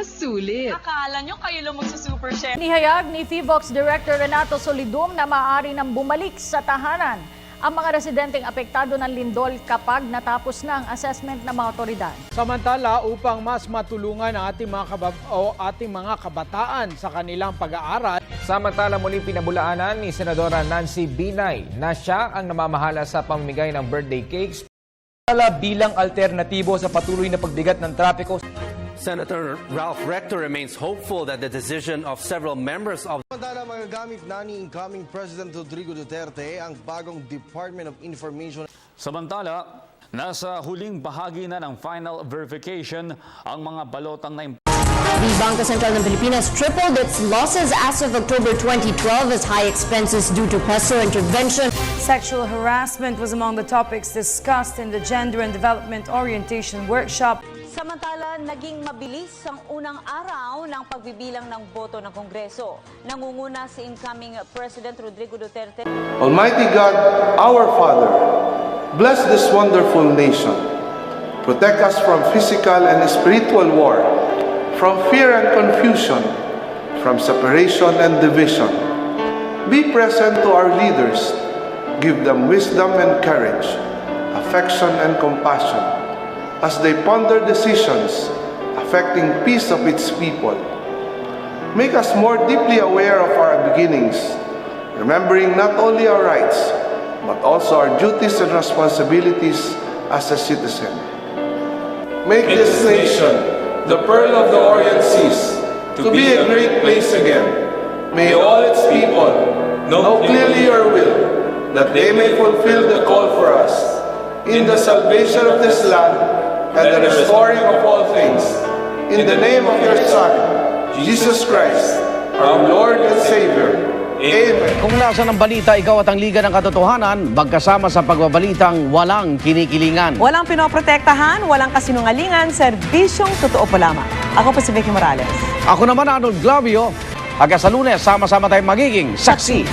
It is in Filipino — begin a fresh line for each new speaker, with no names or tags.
Masulit.
Akala nyo kayo lang magsa-super chef.
Nihayag ni FIVOX Director Renato Solidum na maaari nang bumalik sa tahanan ang mga residenteng apektado ng lindol kapag natapos na ang assessment ng mga otoridad.
Samantala, upang mas matulungan ang ating mga kabataan sa kanilang pag-aaral.
Samantala, muling pinabulaanan ni Senadora Nancy Binay na siya ang namamahala sa pamimigay ng birthday cakes
bilang alternatibo sa patuloy na pagbigat ng trapiko.
Senator Ralph Rector remains hopeful that the decision of several members of
Samantala, magagamit na ni incoming President Rodrigo Duterte ang bagong Department of Information.
Samantala, nasa huling bahagi na ng final verification ang mga balotang na
The Bangka Sentral ng Pilipinas tripled its losses as of October 2012 as high expenses due to PESO intervention.
Sexual harassment was among the topics discussed in the Gender and Development Orientation Workshop.
Samantala, naging mabilis ang unang araw ng pagbibilang ng boto ng Kongreso. Nangunguna si incoming President Rodrigo Duterte.
Almighty God, our Father, bless this wonderful nation. Protect us from physical and spiritual war, from fear and confusion, from separation and division. Be present to our leaders. Give them wisdom and courage, affection and compassion, as they ponder decisions affecting peace of its people. Make us more deeply aware of our beginnings, remembering not only our rights, but also our duties and responsibilities as a citizen. Make this nation, the pearl of the Orient Seas, to be a great place again. May all its people know clearly your will, that they may fulfill the call for us in the salvation of this land and the restoring of all things. In the name of your Son, Jesus Christ, our Lord and Savior. Amen.
Kung nasa ng balita, ikaw at ang Liga ng Katotohanan, magkasama sa pagbabalitang walang kinikilingan.
Walang pinoprotektahan, walang kasinungalingan, serbisyong totoo po lamang. Ako po si Vicky Morales.
Ako naman, Arnold Glavio. Hanggang sa Lunes, sama-sama tayong magiging saksi.